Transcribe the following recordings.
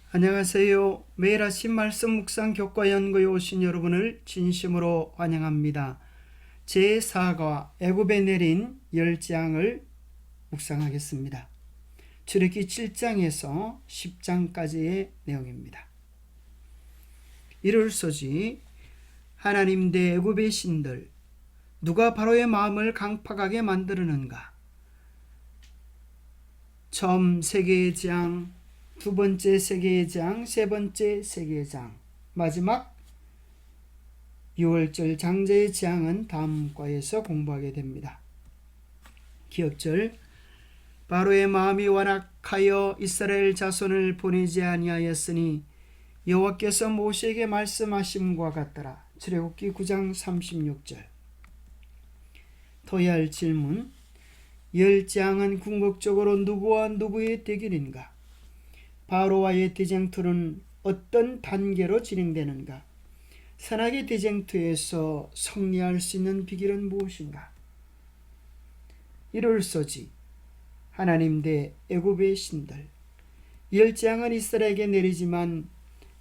안녕하세요. 매일 아침 말씀 묵상 교과 연구에 오신 여러분을 진심으로 환영합니다. 제4과 애굽에 내린 10장을 묵상하겠습니다. 출애굽기 7장에서 10장까지의 내용입니다. 이룰소지 하나님 대 애굽의 신들 누가 바로의 마음을 강팍하게 만드느는가. 처음 세계의 장, 두 번째 세계의 장, 세 번째 세계의 장, 마지막 6월절 장제의 장은 다음 과에서 공부하게 됩니다. 기억절 바로의 마음이 완악하여 이스라엘 자손을 보내지 아니하였으니 여호와께서 모세에게 말씀하심과 같더라. 출애굽기 9장 36절. 더해야 할 질문, 10장은 궁극적으로 누구와 누구의 대결인가? 바로와의 대쟁투는 어떤 단계로 진행되는가? 선악의 대쟁투에서 승리할 수 있는 비결은 무엇인가? 이룰소지 하나님 대 애굽의 신들. 10장은 이스라엘에게 내리지만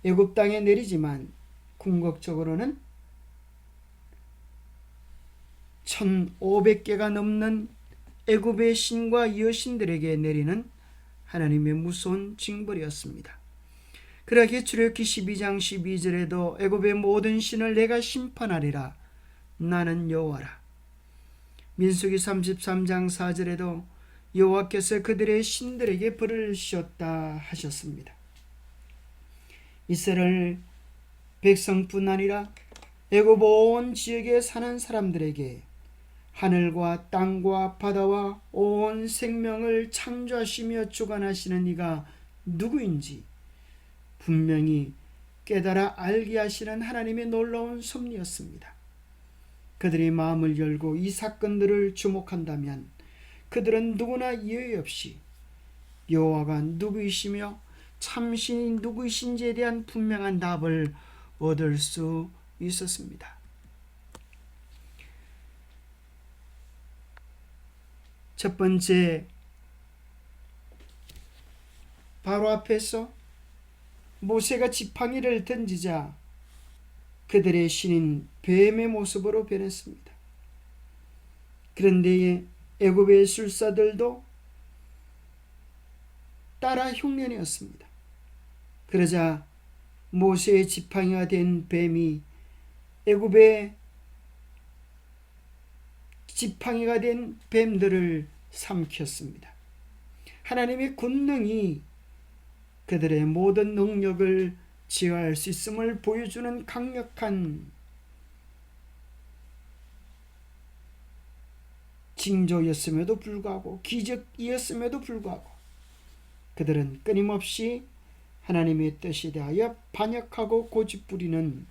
애굽 땅에 내리지만 궁극적으로는 1500개가 넘는 애굽의 신과 여신들에게 내리는 하나님의 무서운 징벌이었습니다. 그러기에 출애굽기 12장 12절에도 애굽의 모든 신을 내가 심판하리라. 나는 여호와라. 민수기 33장 4절에도 여호와께서 그들의 신들에게 벌을 주셨다 하셨습니다. 이스라엘 백성뿐 아니라 애굽 온 지역에 사는 사람들에게 하늘과 땅과 바다와 온 생명을 창조하시며 주관하시는 이가 누구인지 분명히 깨달아 알게 하시는 하나님의 놀라운 섭리였습니다. 그들의 마음을 열고 이 사건들을 주목한다면 그들은 누구나 예외 없이 여호와가 누구이시며 참신이 누구이신지에 대한 분명한 답을 얻을 수 있었습니다. 첫 번째, 바로 앞에서 모세가 지팡이를 던지자 그들의 신인 뱀의 모습으로 변했습니다. 그런데 애굽의 술사들도 따라 흉내내었습니다. 그러자 모세의 지팡이가 된 뱀이 애굽의 지팡이가 된 뱀들을 삼켰습니다. 하나님의 권능이 그들의 모든 능력을 제어할 수 있음을 보여주는 강력한 징조였음에도 불구하고, 기적이었음에도 불구하고 그들은 끊임없이 하나님의 뜻에 대하여 반역하고 고집부리는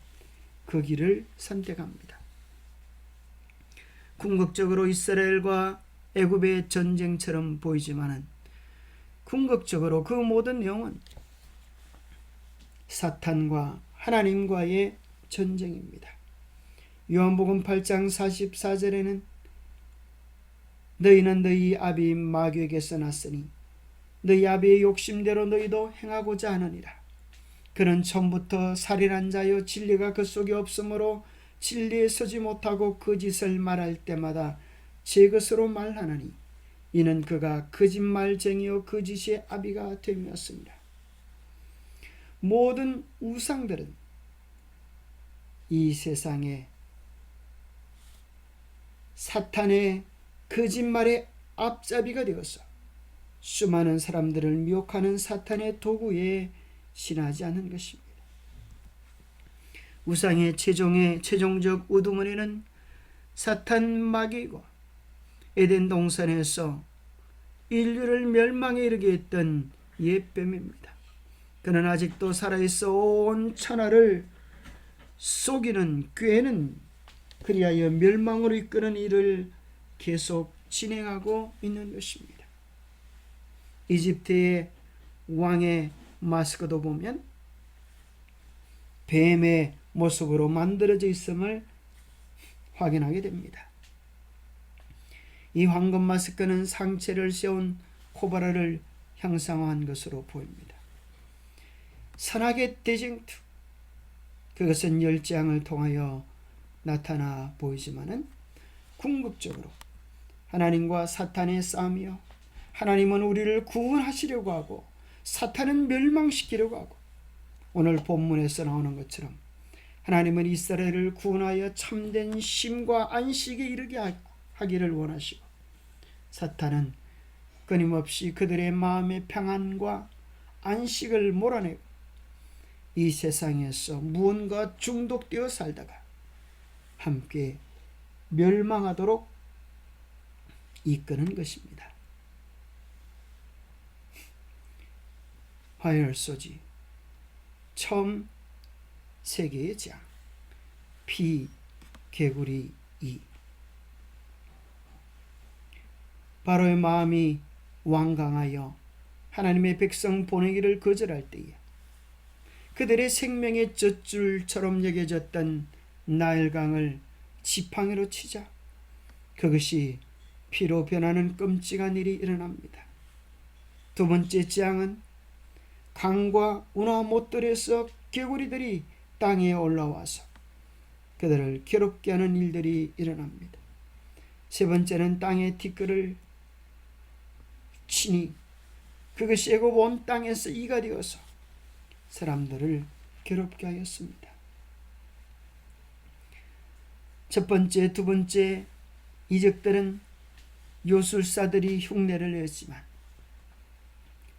그 길을 선택합니다. 궁극적으로 이스라엘과 애굽의 전쟁처럼 보이지만은 궁극적으로 그 모든 내용은 사탄과 하나님과의 전쟁입니다. 요한복음 8장 44절에는 너희는 너희 아비 마귀에게서 났으니 너희 아비의 욕심대로 너희도 행하고자 하느니라. 그는 처음부터 살인한 자여 진리가 그 속에 없으므로 진리에 서지 못하고 거짓을 말할 때마다 제 것으로 말하느니 이는 그가 거짓말쟁이요 거짓의 아비가 됨이었습니다. 모든 우상들은 이 세상에 사탄의 거짓말의 앞잡이가 되어서 수많은 사람들을 미혹하는 사탄의 도구에 지나지 않은 것입니다. 우상의 최종적 우두머리는 사탄 마귀이고 에덴 동산에서 인류를 멸망에 이르게 했던 옛뱀입니다. 그는 아직도 살아있어 온 천하를 속이는, 꾀는, 그리하여 멸망으로 이끄는 일을 계속 진행하고 있는 것입니다. 이집트의 왕의 마스크도 보면 뱀의 모습으로 만들어져 있음을 확인하게 됩니다. 이 황금 마스크는 상체를 세운 코바라를 형상화한 것으로 보입니다. 선악의 대쟁투, 그것은 열재앙을 통하여 나타나 보이지만은 궁극적으로 하나님과 사탄의 싸움이요, 하나님은 우리를 구원하시려고 하고 사탄은 멸망시키려고 하고, 오늘 본문에서 나오는 것처럼 하나님은 이스라엘을 구원하여 참된 쉼과 안식에 이르게 하기를 원하시고, 사탄은 끊임없이 그들의 마음의 평안과 안식을 몰아내고 이 세상에서 무언가 중독되어 살다가 함께 멸망하도록 이끄는 것입니다. 화열소지 처음 세계의 장, 피 개구리 2. 바로의 마음이 완강하여 하나님의 백성 보내기를 거절할 때에 그들의 생명의 젖줄처럼 여겨졌던 나일강을 지팡이로 치자 그것이 피로 변하는 끔찍한 일이 일어납니다. 두 번째 재앙은 강과 운하 못들에서 개구리들이 땅에 올라와서 그들을 괴롭게 하는 일들이 일어납니다. 세 번째는 땅의 티끌을 치니 그것이 애굽 온 땅에서 이가 되어서 사람들을 괴롭게 하였습니다. 첫 번째, 두 번째 이적들은 요술사들이 흉내를 냈지만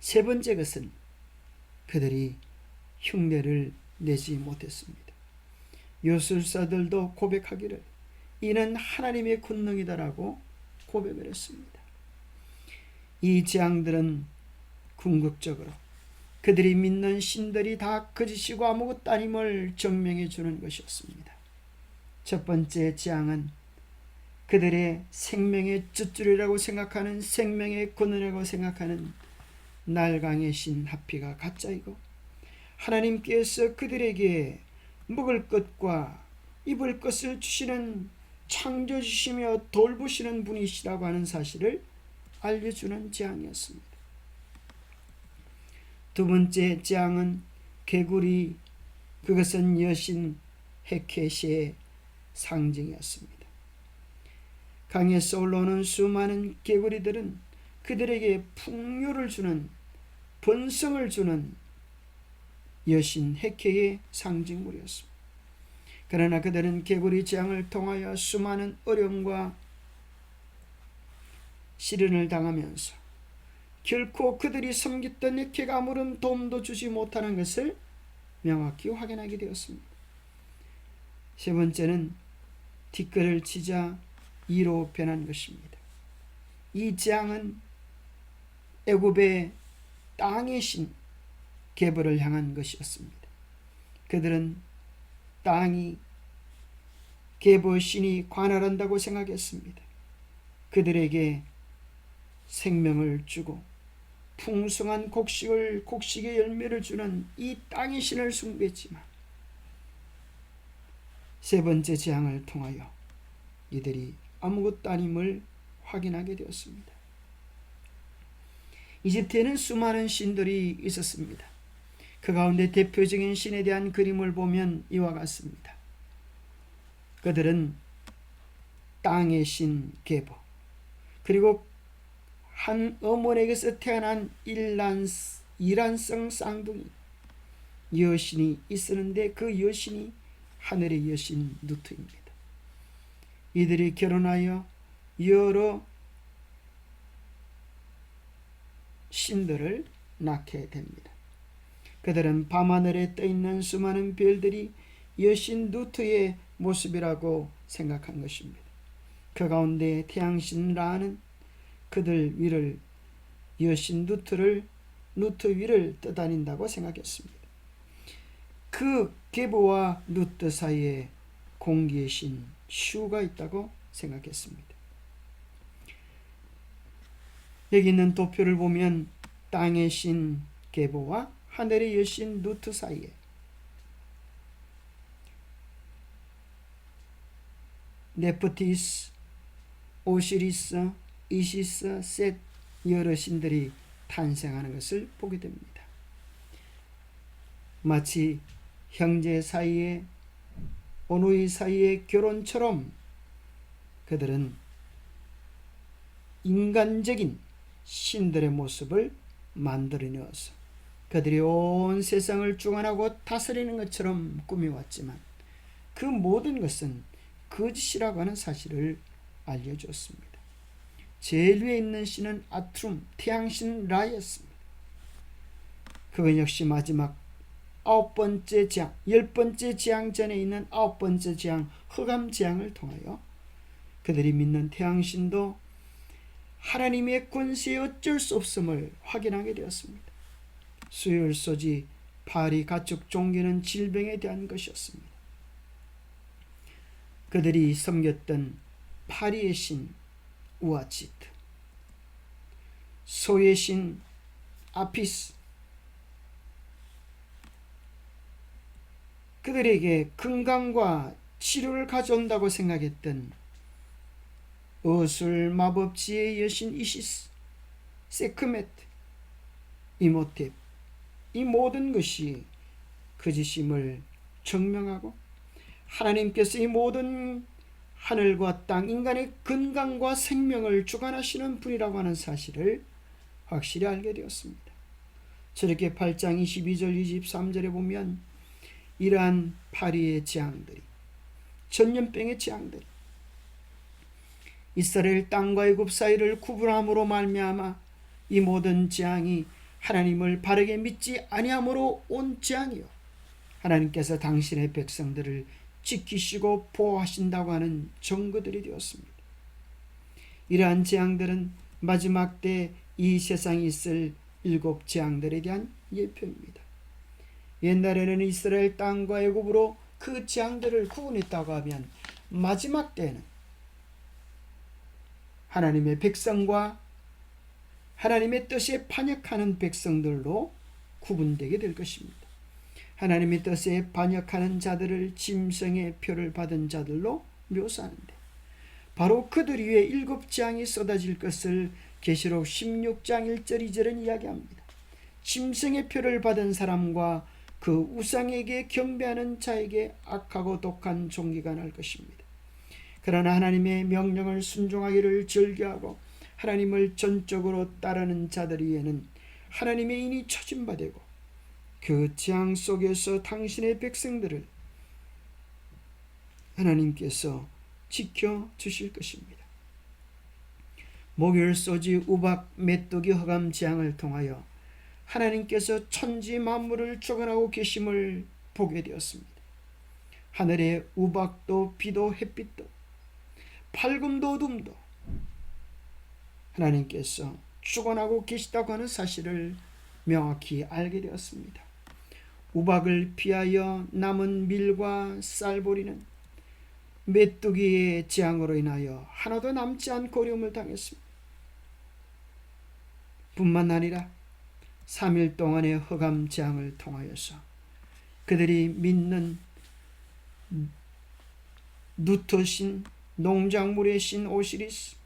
세 번째 것은 그들이 흉내를 내지 못했습니다. 요술사들도 고백하기를 이는 하나님의 권능이다라고 고백을 했습니다. 이 재앙들은 궁극적으로 그들이 믿는 신들이 다 거짓이고 아무것도 아님을 증명해 주는 것이었습니다. 첫 번째 재앙은 그들의 생명의 젖줄이라고 생각하는, 생명의 근원이라고 생각하는 날강의 신 하피가 가짜이고, 하나님께서 그들에게 먹을 것과 입을 것을 주시는 창조주시며 돌보시는 분이시라고 하는 사실을 알려주는 재앙이었습니다. 두 번째 재앙은 개구리, 그것은 여신 헤켓의 상징이었습니다. 강에서 올라오는 수많은 개구리들은 그들에게 풍요를 주는, 번성을 주는 여신 헤켓의 상징물이었습니다. 그러나 그들은 개구리 재앙을 통하여 수많은 어려움과 시련을 당하면서 결코 그들이 섬겼던 헤켓가 아무런 도움도 주지 못하는 것을 명확히 확인하게 되었습니다. 세 번째는 티끌을 치자 이로 변한 것입니다. 이 재앙은 애굽의 땅의 신 게벌을 향한 것이었습니다. 그들은 땅이 게벌 신이 관할한다고 생각했습니다. 그들에게 생명을 주고 풍성한 곡식의 열매를 주는 이 땅의 신을 숭배했지만 세 번째 재앙을 통하여 이들이 아무것도 아님을 확인하게 되었습니다. 이집트에는 수많은 신들이 있었습니다. 그 가운데 대표적인 신에 대한 그림을 보면 이와 같습니다. 그들은 땅의 신 게버, 그리고 한 어머니에게서 태어난 이란성 쌍둥이 여신이 있었는데 그 여신이 하늘의 여신 누트입니다. 이들이 결혼하여 여러 신들을 낳게 됩니다. 그들은 밤하늘에 떠있는 수많은 별들이 여신 누트의 모습이라고 생각한 것입니다. 그 가운데 태양신 라는 그들 위를, 여신 누트 위를 떠다닌다고 생각했습니다. 그 게보와 누트 사이에 공기의 신 슈가 있다고 생각했습니다. 여기 있는 도표를 보면 땅의 신 게보와 하늘의 여신 누트 사이에 네프티스, 오시리스, 이시스, 셋 여러 신들이 탄생하는 것을 보게 됩니다. 마치 형제 사이에 어누이 사이의 결혼처럼 그들은 인간적인 신들의 모습을 만들어내어서 그들이 온 세상을 주관하고 다스리는 것처럼 꾸며왔지만 그 모든 것은 거짓이라고 하는 사실을 알려주었습니다. 제일 위에 있는 신은 아트룸, 태양신 라였습니다. 그건 역시 마지막 9번째 재앙, 10번째 재앙 전에 있는 9번째 재앙, 흑암 재앙을 통하여 그들이 믿는 태양신도 하나님의 권세에 어쩔 수 없음을 확인하게 되었습니다. 수혈소지, 파리 가축 종기는 질병에 대한 것이었습니다. 그들이 섬겼던 파리의 신 우아치트, 소의 신 아피스, 그들에게 건강과 치료를 가져온다고 생각했던 어술 마법지의 여신 이시스, 세크메트, 이모텝, 이 모든 것이 거짓임을 증명하고 하나님께서 이 모든 하늘과 땅, 인간의 건강과 생명을 주관하시는 분이라고 하는 사실을 확실히 알게 되었습니다. 저렇게 8장 22절 23절에 보면 이러한 파리의 재앙들이, 전염병의 재앙들이 이스라엘 땅과 애굽 사이를 구분함으로 말미암아 이 모든 재앙이 하나님을 바르게 믿지 아니함으로 온 재앙이요, 하나님께서 당신의 백성들을 지키시고 보호하신다고 하는 증거들이 되었습니다. 이러한 재앙들은 마지막 때 이 세상에 있을 7 재앙들에 대한 예표입니다. 옛날에는 이스라엘 땅과 애굽으로 그 재앙들을 구분했다고 하면 마지막 때는 하나님의 백성과 하나님의 뜻에 반역하는 백성들로 구분되게 될 것입니다. 하나님의 뜻에 반역하는 자들을 짐승의 표를 받은 자들로 묘사하는데 바로 그들 위에 7 재앙이 쏟아질 것을 계시록 16장 1절 2절은 이야기합니다. 짐승의 표를 받은 사람과 그 우상에게 경배하는 자에게 악하고 독한 종기가 날 것입니다. 그러나 하나님의 명령을 순종하기를 즐겨하고 하나님을 전적으로 따르는 자들 위에는 하나님의 인이 처진바되고 그 재앙 속에서 당신의 백성들을 하나님께서 지켜주실 것입니다. 목열소지, 우박, 메뚜기, 흑암 재앙을 통하여 하나님께서 천지 만물을 주관하고 계심을 보게 되었습니다. 하늘의 우박도 비도 햇빛도 밝음도 어둠도 하나님께서 주관하고 계시다고 하는 사실을 명확히 알게 되었습니다. 우박을 피하여 남은 밀과 쌀보리는 메뚜기의 재앙으로 인하여 하나도 남지 않고 어려움을 당했습니다. 뿐만 아니라 3일 동안의 흑암 재앙을 통하여서 그들이 믿는 누토신, 농작물의 신 오시리스,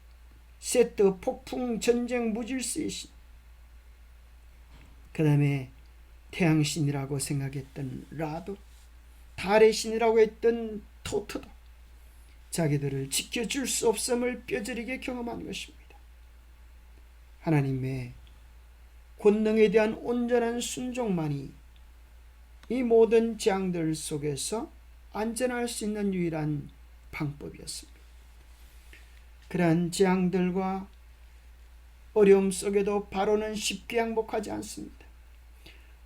세트, 폭풍, 전쟁, 무질서의 신, 그 다음에 태양신이라고 생각했던 라도, 달의 신이라고 했던 토트도 자기들을 지켜줄 수 없음을 뼈저리게 경험한 것입니다. 하나님의 권능에 대한 온전한 순종만이 이 모든 재앙들 속에서 안전할 수 있는 유일한 방법이었습니다. 그러한 재앙들과 어려움 속에도 바로는 쉽게 항복하지 않습니다.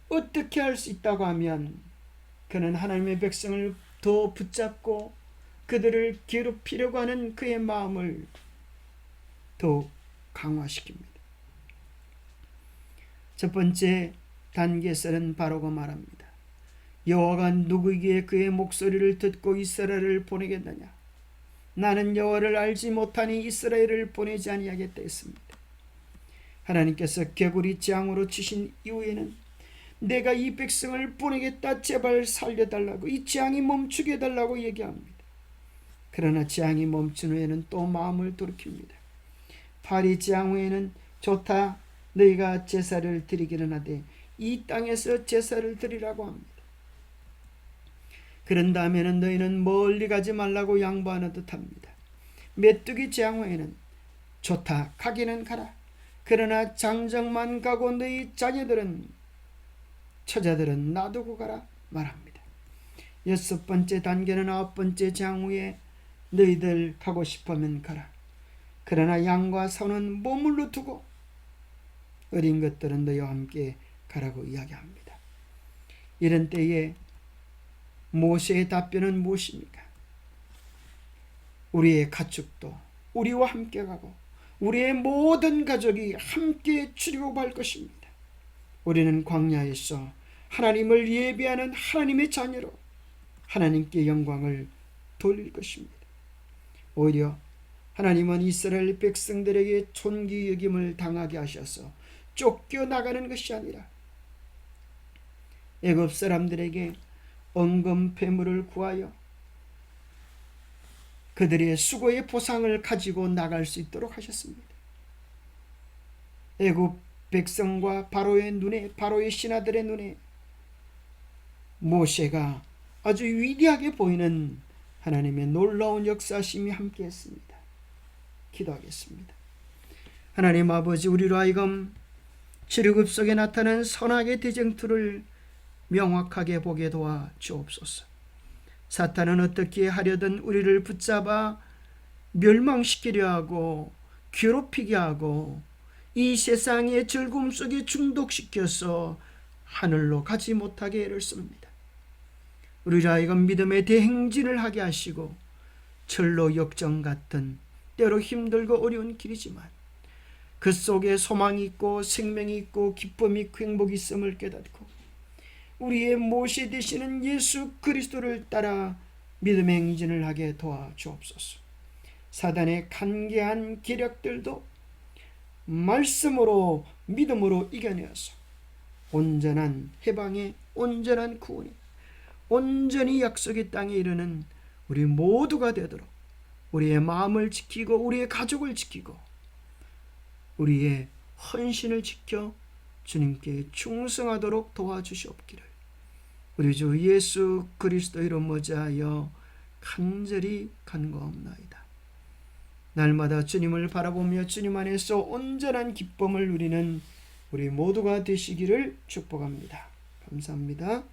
어떻게 할 수 있다고 하면 그는 하나님의 백성을 더 붙잡고 그들을 괴롭히려고 하는 그의 마음을 더욱 강화시킵니다. 첫 번째 단계에서는 바로가 말합니다. 여호와가 누구에게 그의 목소리를 듣고 이스라엘을 보내겠느냐? 나는 여호와를 알지 못하니 이스라엘을 보내지 아니하겠다 했습니다. 하나님께서 개구리 재앙으로 치신 이후에는 내가 이 백성을 보내겠다, 제발 살려달라고, 이 재앙이 멈추게 해달라고 얘기합니다. 그러나 재앙이 멈춘 후에는 또 마음을 돌이킵니다. 파리 재앙 후에는 좋다, 너희가 제사를 드리기는 하되 이 땅에서 제사를 드리라고 합니다. 그런 다음에는 너희는 멀리 가지 말라고 양보하는 듯합니다. 메뚜기 재앙후에는 좋다, 가기는 가라. 그러나 장정만 가고 너희 자녀들은, 처자들은 놔두고 가라 말합니다. 6번째 단계는 9번째 재앙후에 너희들 가고 싶으면 가라. 그러나 양과 소는 머물러 두고 어린 것들은 너희와 함께 가라고 이야기합니다. 이런 때에 모세의 답변은 무엇입니까? 우리의 가축도 우리와 함께 가고 우리의 모든 가족이 함께 출애굽할 것입니다. 우리는 광야에서 하나님을 예배하는 하나님의 자녀로 하나님께 영광을 돌릴 것입니다. 오히려 하나님은 이스라엘 백성들에게 존귀 여김을 당하게 하셔서 쫓겨나가는 것이 아니라 애굽 사람들에게 언금 폐물을 구하여 그들의 수고의 보상을 가지고 나갈 수 있도록 하셨습니다. 애굽 백성과 바로의 눈에, 바로의 신하들의 눈에 모세가 아주 위대하게 보이는 하나님의 놀라운 역사심이 함께했습니다. 기도하겠습니다. 하나님 아버지, 우리로 하여금 출애굽 속에 나타난 선악의 대쟁투를 명확하게 보게 도와 주옵소서. 사탄은 어떻게 하려든 우리를 붙잡아 멸망시키려 하고 괴롭히게 하고 이 세상의 즐거움 속에 중독시켜서 하늘로 가지 못하게 애를 씁니다. 우리로 하여금 믿음의 대행진을 하게 하시고 철로 역정 같은 때로 힘들고 어려운 길이지만 그 속에 소망이 있고 생명이 있고 기쁨이 있고 행복이 있음을 깨닫고 우리의 모세 되시는 예수 그리스도를 따라 믿음의 행진을 하게 도와주옵소서. 사단의 간계한 계략들도 말씀으로 믿음으로 이겨내어서 온전한 해방에, 온전한 구원에, 온전히 약속의 땅에 이르는 우리 모두가 되도록 우리의 마음을 지키고 우리의 가족을 지키고 우리의 헌신을 지켜 주님께 충성하도록 도와주시옵기를 우리 주 예수 그리스도 이름 모자하여 간절히 간구하옵나이다. 날마다 주님을 바라보며 주님 안에서 온전한 기쁨을 누리는 우리 모두가 되시기를 축복합니다. 감사합니다.